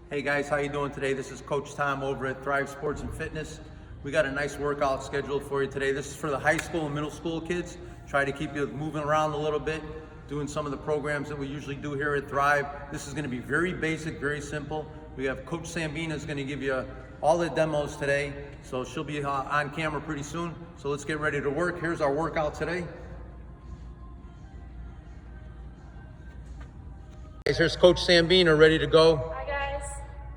Hey guys, how you doing today? This is Coach Tom over at Thrive Sports and Fitness. We got a nice workout scheduled for you today. This is for the high school and middle school kids. Try to keep you moving around a little bit, doing some of the programs that we usually do here at Thrive. This is going to be very basic, very simple. We have Coach Sambina is going to give you all the demos today, so she'll be on camera pretty soon. So let's get ready to work. Here's our workout today. Guys, here's Coach Sambina ready to go.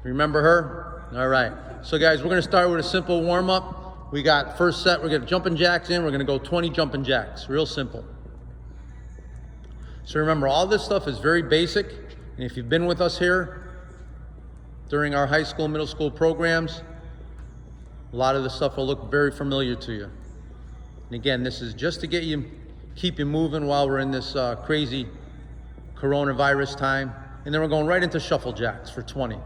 Remember her? All right. So guys, we're going to start with a simple warm-up. We got first set, we're going to jumping jacks in. We're going to go 20 jumping jacks. Real simple. So remember, all this stuff is very basic. And if you've been with us here during our high school, middle school programs, a lot of the stuff will look very familiar to you. And again, this is just to keep you moving while we're in this crazy coronavirus time. And then we're going right into shuffle jacks for 20.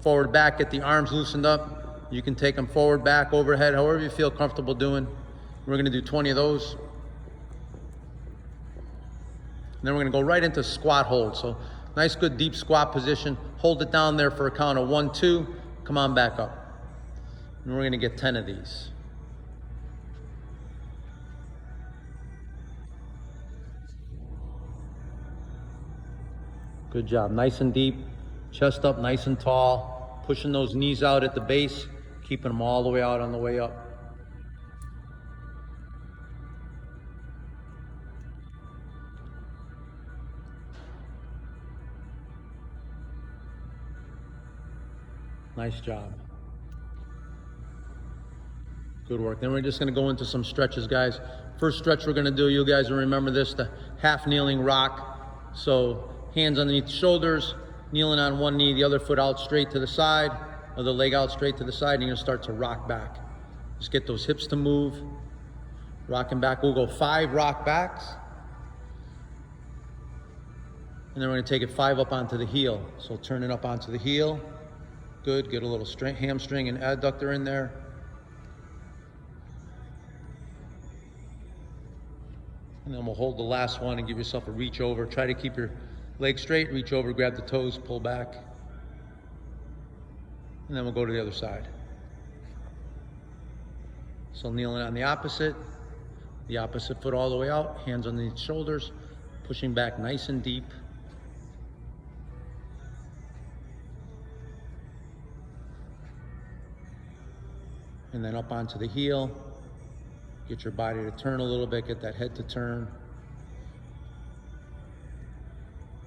Forward, back, get the arms loosened up. You can take them forward, back, overhead, however you feel comfortable doing. We're gonna do 20 of those. And then we're gonna go right into squat hold. So nice, good, deep squat position. Hold it down there for a count of 1, 2. Come on back up. And we're gonna get 10 of these. Good job, nice and deep. Chest up, nice and tall. Pushing those knees out at the base, keeping them all the way out on the way up. Nice job. Good work. Then we're just gonna go into some stretches, guys. First stretch we're gonna do, you guys will remember this, the half kneeling rock. So hands underneath the shoulders, kneeling on one knee, the other foot out straight to the side, or the leg out straight to the side, and you're gonna start to rock back. Just get those hips to move. Rocking back, we'll go 5 rock backs. And then we're gonna take it 5 up onto the heel. So turn it up onto the heel. Good, get a little hamstring and adductor in there. And then we'll hold the last one and give yourself a reach over. Try to keep your leg straight, reach over, grab the toes, pull back. And then we'll go to the other side. So kneeling on the opposite foot all the way out, hands underneath the shoulders, pushing back nice and deep. And then up onto the heel. Get your body to turn a little bit, get that head to turn.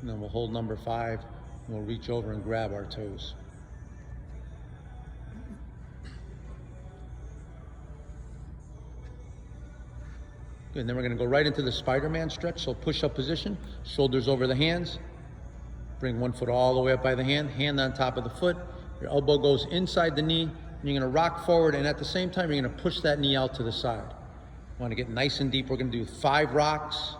And then we'll hold number 5, and we'll reach over and grab our toes. Good, and then we're gonna go right into the Spider-Man stretch. So push-up position, shoulders over the hands. Bring one foot all the way up by the hand on top of the foot. Your elbow goes inside the knee, and you're gonna rock forward, and at the same time, you're gonna push that knee out to the side. You wanna get nice and deep. We're gonna do 5 rocks.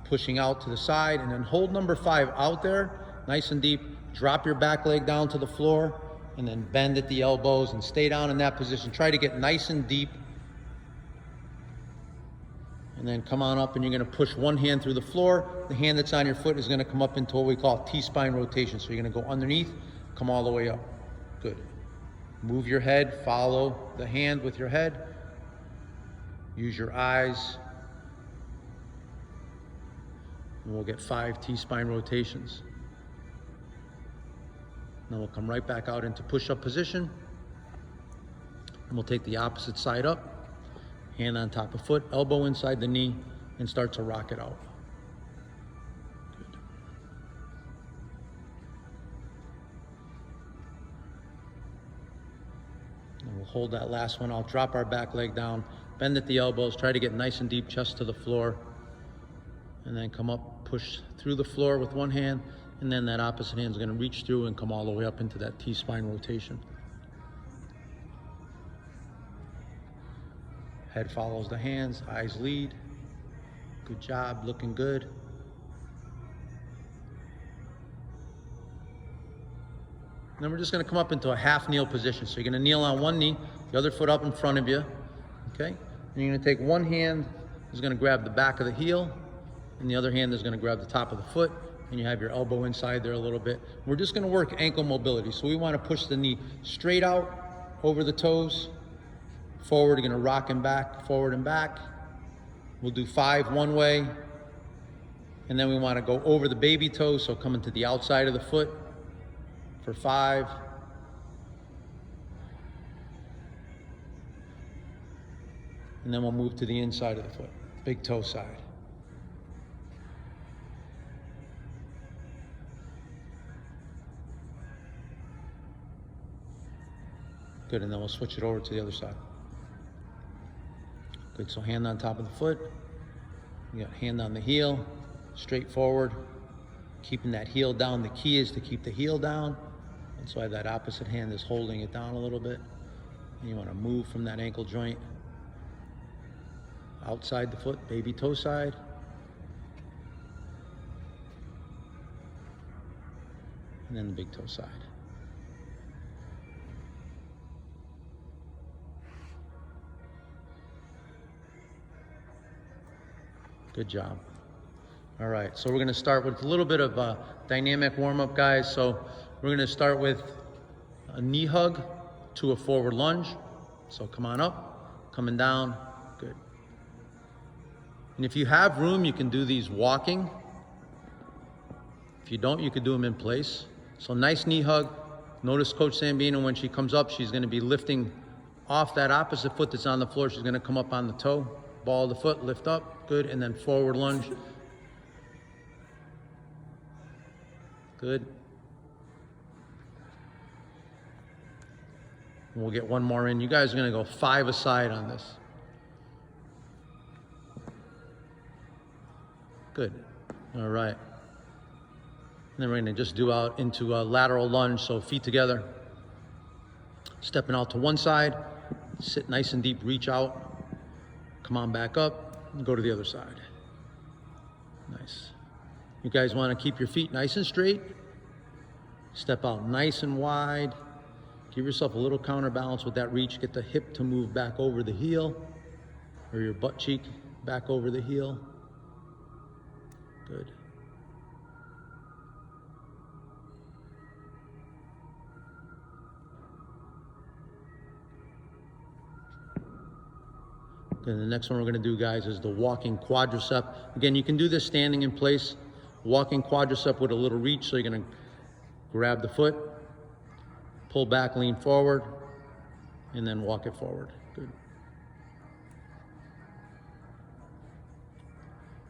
Pushing out to the side, and then hold number 5 out there, nice and deep. Drop your back leg down to the floor, and then bend at the elbows and stay down in that position. Try to get nice and deep. And then come on up, and you're gonna push one hand through the floor. The hand that's on your foot is gonna come up into what we call T-spine rotation. So you're gonna go underneath, come all the way up. Good. Move your head, follow the hand with your head. Use your eyes. And we'll get 5 T-spine rotations. Then we'll come right back out into push-up position. And we'll take the opposite side up, hand on top of foot, elbow inside the knee, and start to rock it out. Good. And we'll hold that last one out, drop our back leg down, bend at the elbows, try to get nice and deep, chest to the floor. And then come up, push through the floor with one hand, and then that opposite hand is going to reach through and come all the way up into that T-spine rotation. Head follows the hands, eyes lead. Good job, looking good. And then we're just going to come up into a half kneel position. So you're going to kneel on one knee, the other foot up in front of you, okay? And you're going to take one hand, is going to grab the back of the heel, and the other hand is going to grab the top of the foot. and you have your elbow inside there a little bit. We're just gonna work ankle mobility. So we wanna push the knee straight out over the toes, forward, you're gonna rock and back, forward and back. We'll do 5 one way, and then we wanna go over the baby toe, so coming to the outside of the foot for 5. And then we'll move to the inside of the foot, big toe side. Good, and then we'll switch it over to the other side. Good, so hand on top of the foot. You got hand on the heel, straight forward, keeping that heel down. The key is to keep the heel down. That's why that opposite hand is holding it down a little bit. And you want to move from that ankle joint. Outside the foot, baby toe side. And then the big toe side. Good job. All right, so we're gonna start with a little bit of a dynamic warm-up, guys. So we're gonna start with a knee hug to a forward lunge. So come on up, coming down, good. And if you have room, you can do these walking. If you don't, you could do them in place. So nice knee hug. Notice Coach Sambino, when she comes up, she's gonna be lifting off that opposite foot that's on the floor. She's gonna come up on the toe, ball of the foot, lift up, good, and then forward lunge. Good. And we'll get one more in. You guys are gonna go 5 aside on this. Good, all right. And then we're gonna just do out into a lateral lunge, so feet together. Stepping out to one side, sit nice and deep, reach out. Come on back up, and go to the other side. Nice. You guys wanna keep your feet nice and straight. Step out nice and wide. Give yourself a little counterbalance with that reach. Get the hip to move back over the heel, or your butt cheek back over the heel. Good. Then the next one we're going to do, guys, is the walking quadricep. Again, you can do this standing in place. Walking quadricep with a little reach. So you're going to grab the foot, pull back, lean forward, and then walk it forward. Good.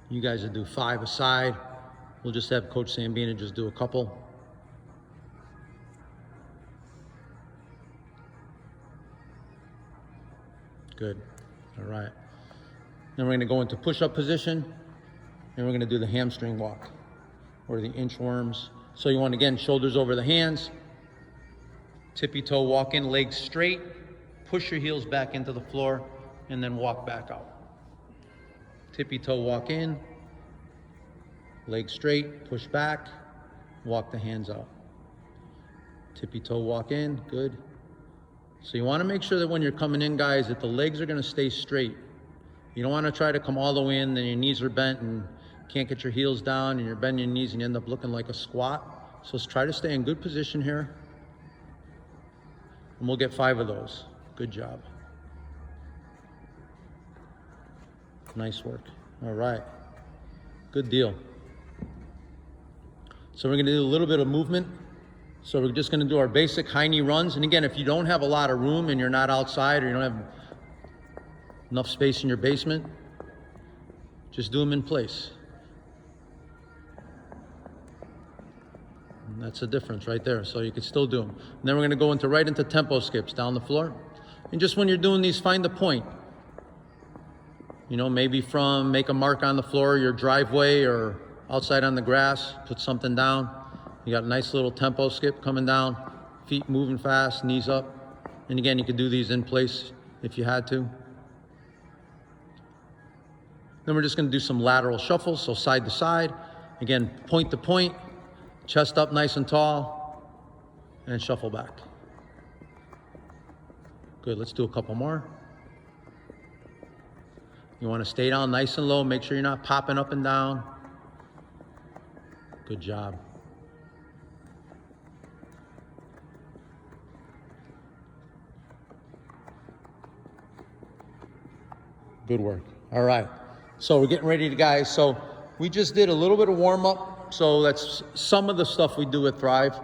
You guys will do 5 aside. We'll just have Coach Sambina just do a couple. Good. All right. Then we're going to go into push-up position, and we're going to do the hamstring walk, or the inchworms. So you want, again, shoulders over the hands, tippy toe walk in, legs straight, push your heels back into the floor, and then walk back out. Tippy toe walk in, legs straight, push back, walk the hands out. Tippy toe walk in, good. So you want to make sure that when you're coming in, guys, that the legs are going to stay straight. You don't want to try to come all the way in, then your knees are bent and can't get your heels down, and you're bending your knees and you end up looking like a squat. So let's try to stay in good position here. And we'll get 5 of those. Good job. Nice work. All right. Good deal. So we're going to do a little bit of movement. So we're just going to do our basic high knee runs. And again, if you don't have a lot of room and you're not outside, or you don't have enough space in your basement, just do them in place. And that's the difference right there. So you can still do them. And then we're going to go right into tempo skips down the floor. And just when you're doing these, find the point. You know, maybe from make a mark on the floor, your driveway, or outside on the grass, put something down. You got a nice little tempo skip coming down, feet moving fast, knees up. And again, you could do these in place if you had to. Then we're just going to do some lateral shuffles, so side to side. Again, point to point, chest up nice and tall, and shuffle back. Good, let's do a couple more. You want to stay down nice and low, make sure you're not popping up and down. Good job. Good work. All right. So we're getting ready to, guys. So we just did a little bit of warm up. So that's some of the stuff we do at Thrive.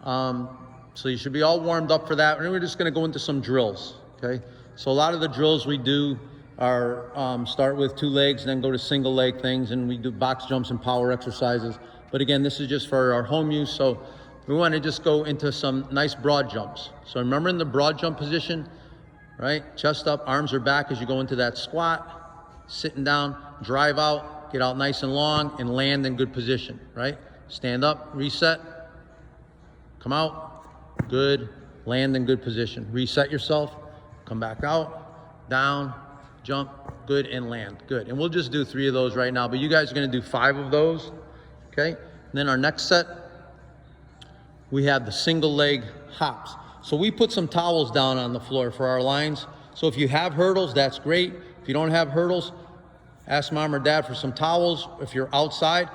So you should be all warmed up for that. And we're just going to go into some drills. Okay. So a lot of the drills we do are start with 2 legs, then go to single leg things, and we do box jumps and power exercises. But again, this is just for our home use. So we want to just go into some nice broad jumps. So remember, in the broad jump position, right? Chest up, arms are back as you go into that squat, sitting down, drive out, get out nice and long, and land in good position, right? Stand up, reset, come out, good, land in good position. Reset yourself, come back out, down, jump, good, and land, good. And we'll just do 3 of those right now, but you guys are gonna do 5 of those, okay? And then our next set, we have the single leg hops. So we put some towels down on the floor for our lines. So if you have hurdles, that's great. If you don't have hurdles, ask mom or dad for some towels. If you're outside,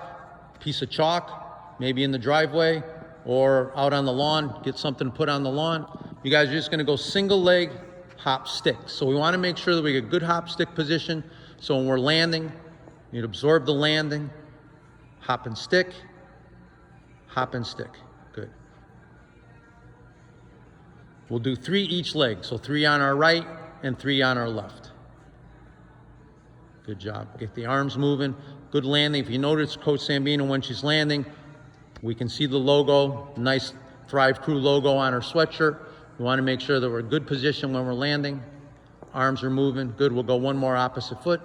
piece of chalk, maybe in the driveway or out on the lawn, get something to put on the lawn. You guys are just gonna go single leg hop stick. So we wanna make sure that we get good hop stick position. So when we're landing, you'd absorb the landing, hop and stick, hop and stick, good. We'll do 3 each leg. So 3 on our right and 3 on our left. Good job. Get the arms moving. Good landing. If you notice Coach Sambino, when she's landing, we can see the logo, nice Thrive Crew logo on her sweatshirt. We want to make sure that we're in good position when we're landing. Arms are moving. Good. We'll go one more opposite foot.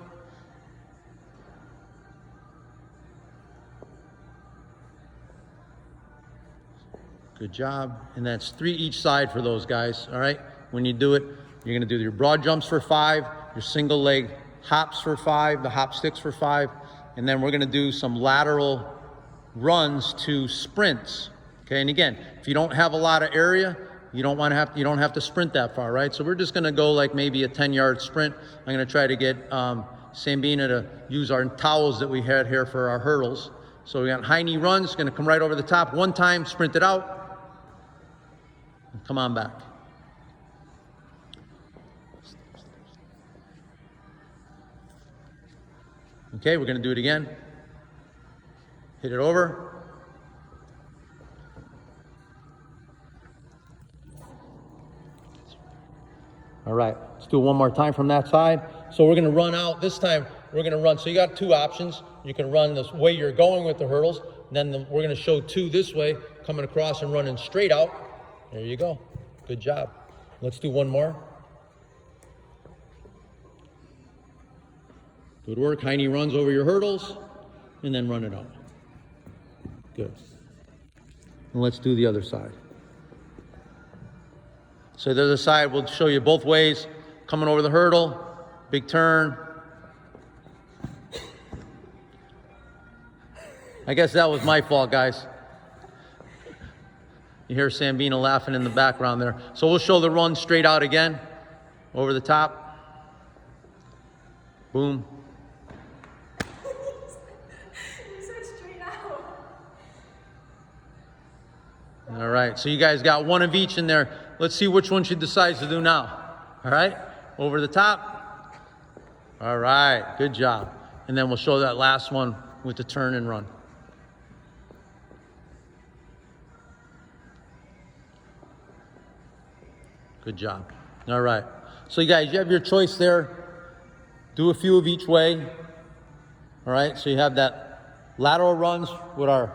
Good job. And that's 3 each side for those guys, all right? When you do it, you're gonna do your broad jumps for 5, your single leg hops for 5, the hop sticks for 5, and then we're gonna do some lateral runs to sprints, okay? And again, if you don't have a lot of area, you don't have to sprint that far, right? So we're just gonna go like maybe a 10-yard sprint. I'm gonna try to get Sambina to use our towels that we had here for our hurdles. So we got high knee runs, gonna come right over the top, 1 time, sprint it out, come on back. Okay, we're gonna do it again. Hit it over. All right, let's do it one more time from that side. So we're gonna run out. This time, we're gonna run. So you got 2 options. You can run this way you're going with the hurdles. And then we're gonna show 2 this way, coming across and running straight out. There you go. Good job. Let's do 1 more. Good work. High knee runs over your hurdles and then run it out. Good. And let's do the other side. So the other side, we'll show you both ways. Coming over the hurdle, big turn. I guess that was my fault, guys. You hear Sambina laughing in the background there. So we'll show the run straight out again. Over the top. Boom. You said straight out. All right, so you guys got 1 of each in there. Let's see which one she decides to do now. All right, over the top. All right, good job. And then we'll show that last one with the turn and run. Good job. All right. So you guys, you have your choice there. Do a few of each way. All right. So you have that lateral runs with our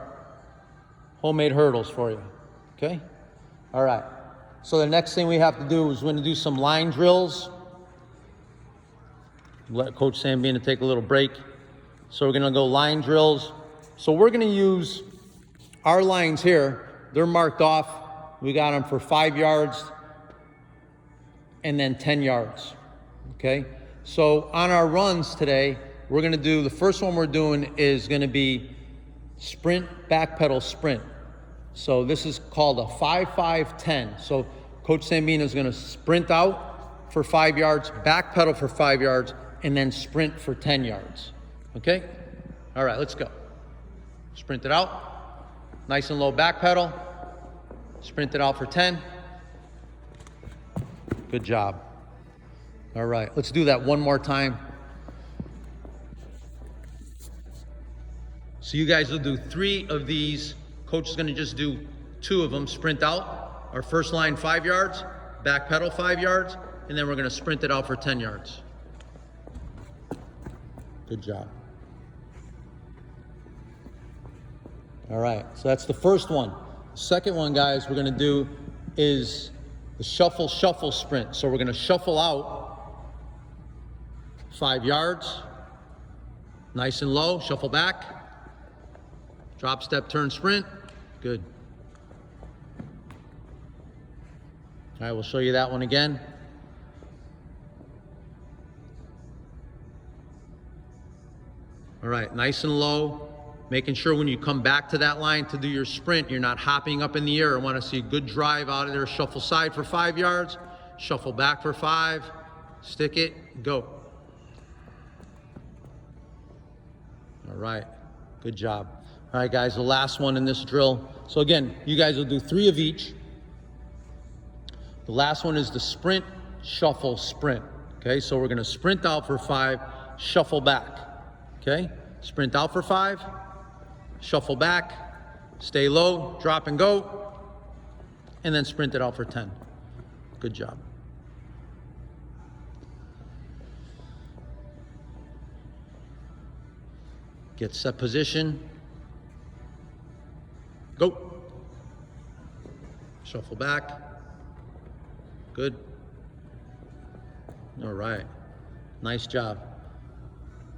homemade hurdles for you. Okay. All right. So the next thing we have to do is we're going to do some line drills. Let Coach Sambina take a little break. So we're going to go line drills. So we're going to use our lines here. They're marked off. We got them for 5 yards. And then 10 yards, okay? So on our runs today, we're gonna do, the first one we're doing is gonna be sprint, back pedal sprint. So this is called a 5-5-10. So Coach Sambina is gonna sprint out for 5 yards, back pedal for 5 yards, and then sprint for 10 yards, okay? All right, let's go. Sprint it out. Nice and low back pedal. Sprint it out for 10. Good job. All right, let's do that one more time. So you guys will do 3 of these. Coach is gonna just do 2 of them, sprint out. Our first line 5 yards, back pedal 5 yards, and then we're gonna sprint it out for 10 yards. Good job. All right, so that's the first one. Second one, guys, we're gonna do is the shuffle sprint. So we're gonna shuffle out 5 yards, nice and low, shuffle back, drop, step, turn, sprint. Good. All right, we'll show you that one again. All right, nice and low. Making sure when you come back to that line to do your sprint, you're not hopping up in the air. I want to see a good drive out of there. Shuffle side for 5 yards, shuffle back for 5, stick it, go. All right, good job. All right, guys, the last one in this drill. So again, you guys will do 3 of each. The last one is the sprint, shuffle, sprint. Okay, so we're gonna sprint out for 5, shuffle back. Okay, sprint out for 5, shuffle back, stay low, drop and go, and then sprint it out for 10. Good job. Get set position. Go. Shuffle back. Good. All right. Nice job.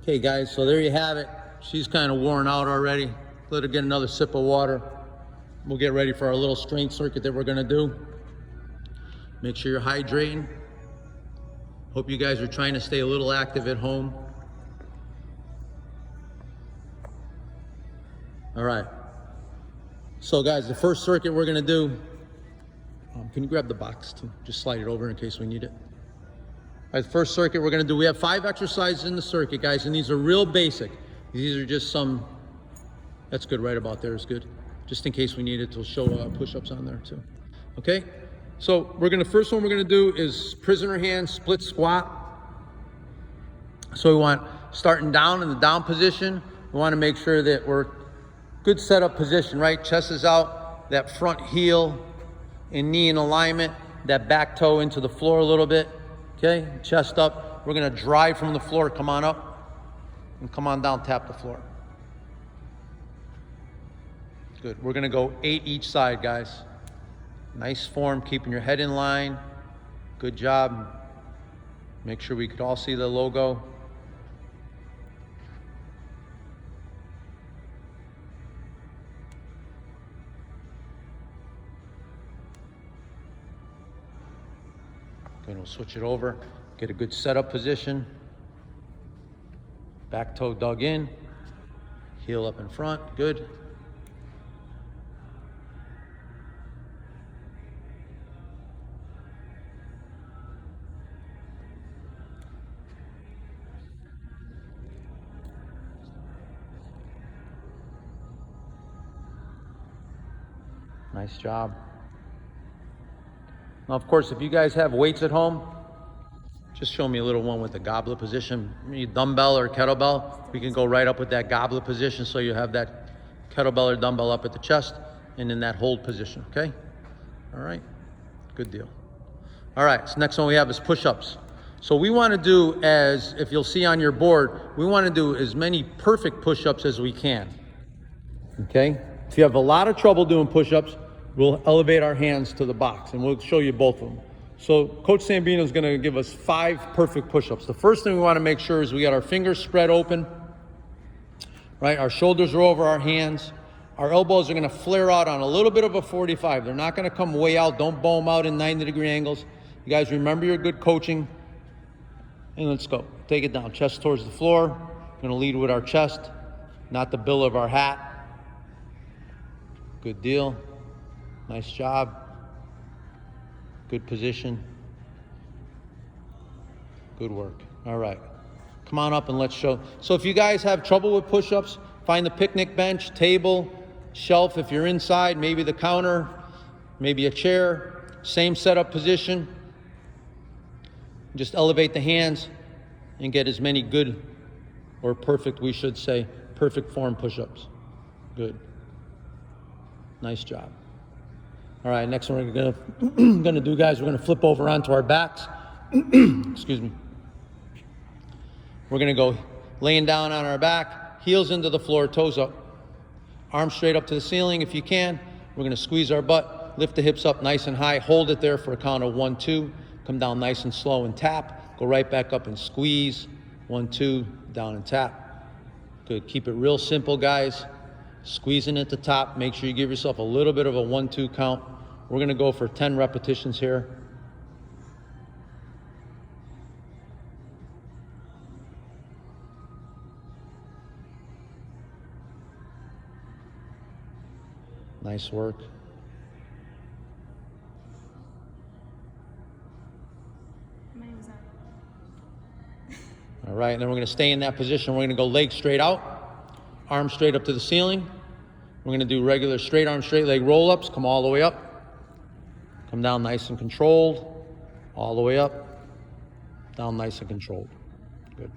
Okay, guys, so there you have it. She's kind of worn out already. Let her get another sip of water. We'll get ready for our little strength circuit that we're gonna do. Make sure you're hydrating. Hope you guys are trying to stay a little active at home. All right. So guys, the first circuit we're gonna do, can you grab the box too? Just slide it over in case we need it. All right, the first circuit we're gonna do, we have 5 exercises in the circuit, guys, and these are real basic. These are just some, that's good, right about there is good. Just in case we need it, to show push-ups on there too. Okay, so first one we're gonna do is prisoner hand split squat. So we want, starting down in the down position, we wanna make sure that we're good setup position, right? Chest is out, that front heel and knee in alignment, that back toe into the floor a little bit. Okay, chest up. We're gonna drive from the floor, come on up, and come on down, tap the floor. Good, we're gonna go 8 each side, guys. Nice form, keeping your head in line. Good job. Make sure we could all see the logo. Good, we'll switch it over. Get a good setup position. Back toe dug in. Heel up in front, good. Nice job. Now, of course, if you guys have weights at home, just show me a little one with the goblet position. Maybe dumbbell or kettlebell, we can go right up with that goblet position so you have that kettlebell or dumbbell up at the chest and in that hold position, okay? All right, good deal. All right, so next one we have is push-ups. So we wanna do, as if you'll see on your board, we wanna do as many perfect push-ups as we can, okay? If you have a lot of trouble doing push-ups, we'll elevate our hands to the box and we'll show you both of them. So Coach Sambino is gonna give us 5 perfect push-ups. The first thing we wanna make sure is we got our fingers spread open, right? Our shoulders are over our hands. Our elbows are gonna flare out on a little bit of a 45. They're not gonna come way out. Don't bow them out in 90-degree angles. You guys remember your good coaching. And let's go. Take it down, chest towards the floor. We're gonna lead with our chest, not the bill of our hat. Good deal. Nice job. Good position. Good work. All right. Come on up and let's show. So if you guys have trouble with push-ups, find the picnic bench, table, shelf if you're inside, maybe the counter, maybe a chair, same setup position. Just elevate the hands and get as many good, or perfect, we should say, perfect form push-ups. Good. Nice job. All right, next one we're gonna do, guys, we're gonna flip over onto our backs. Excuse me. We're gonna go laying down on our back, heels into the floor, toes up. Arms straight up to the ceiling if you can. We're gonna squeeze our butt, lift the hips up nice and high, hold it there for a count of 1, 2. Come down nice and slow and tap. Go right back up and squeeze. 1, 2, down and tap. Good, keep it real simple, guys. Squeezing at the top. Make sure you give yourself a little bit of a 1, 2 count. We're gonna go for 10 repetitions here. Nice work. How many was that? All right, and then we're gonna stay in that position. We're gonna go legs straight out, arms straight up to the ceiling. We're gonna do regular straight arm, straight leg roll-ups. Come all the way up. Come down nice and controlled. All the way up. Down nice and controlled. Good.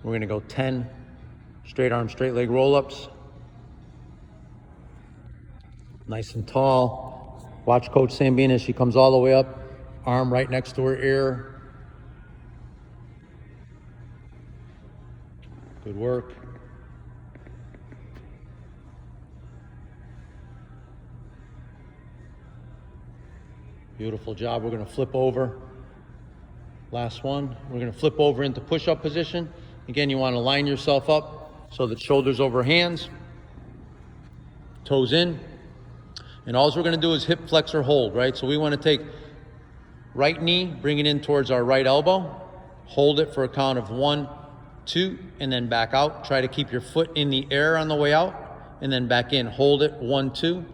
We're gonna go 10 straight arm, straight leg roll-ups. Nice and tall. Watch Coach Sambina as she comes all the way up. Arm right next to her ear. Good work. Beautiful job. We're going to flip over. Last one. We're going to flip over into push-up position. Again, you want to line yourself up so that shoulders over hands, toes in. And all we're going to do is hip flexor hold, right? So we want to take right knee, bring it in towards our right elbow, hold it for a count of 1, 2, and then back out. Try to keep your foot in the air on the way out, and then back in. Hold it, 1, 2,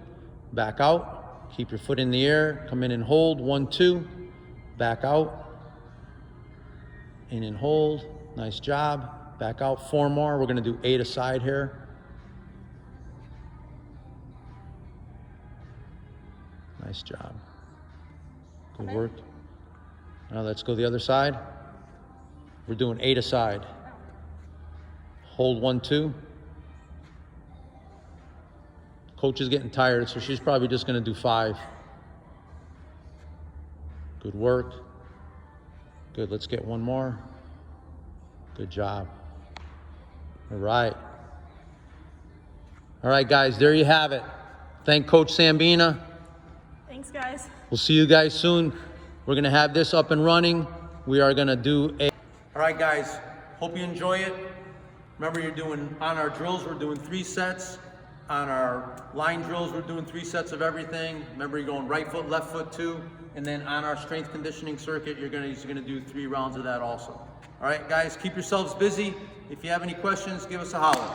back out. Keep your foot in the air, come in and hold, 1, 2, back out, in and hold. Nice job. Back out, 4 more. We're gonna do 8 aside here. Nice job. Good work. Now let's go the other side. We're doing 8 aside. Hold, 1, 2. Coach is getting tired, so she's probably just gonna do 5. Good work. Good, let's get 1 more. Good job. All right. All right, guys, there you have it. Thank Coach Sambina. Thanks, guys. We'll see you guys soon. We're gonna have this up and running. We are gonna do a... All right, guys, hope you enjoy it. Remember, you're doing, on our drills, we're doing 3 sets. On our line drills, we're doing 3 sets of everything. Remember, you're going right foot, left foot 2. And then on our strength conditioning circuit, you're gonna do 3 rounds of that also. All right, guys, keep yourselves busy. If you have any questions, give us a holler.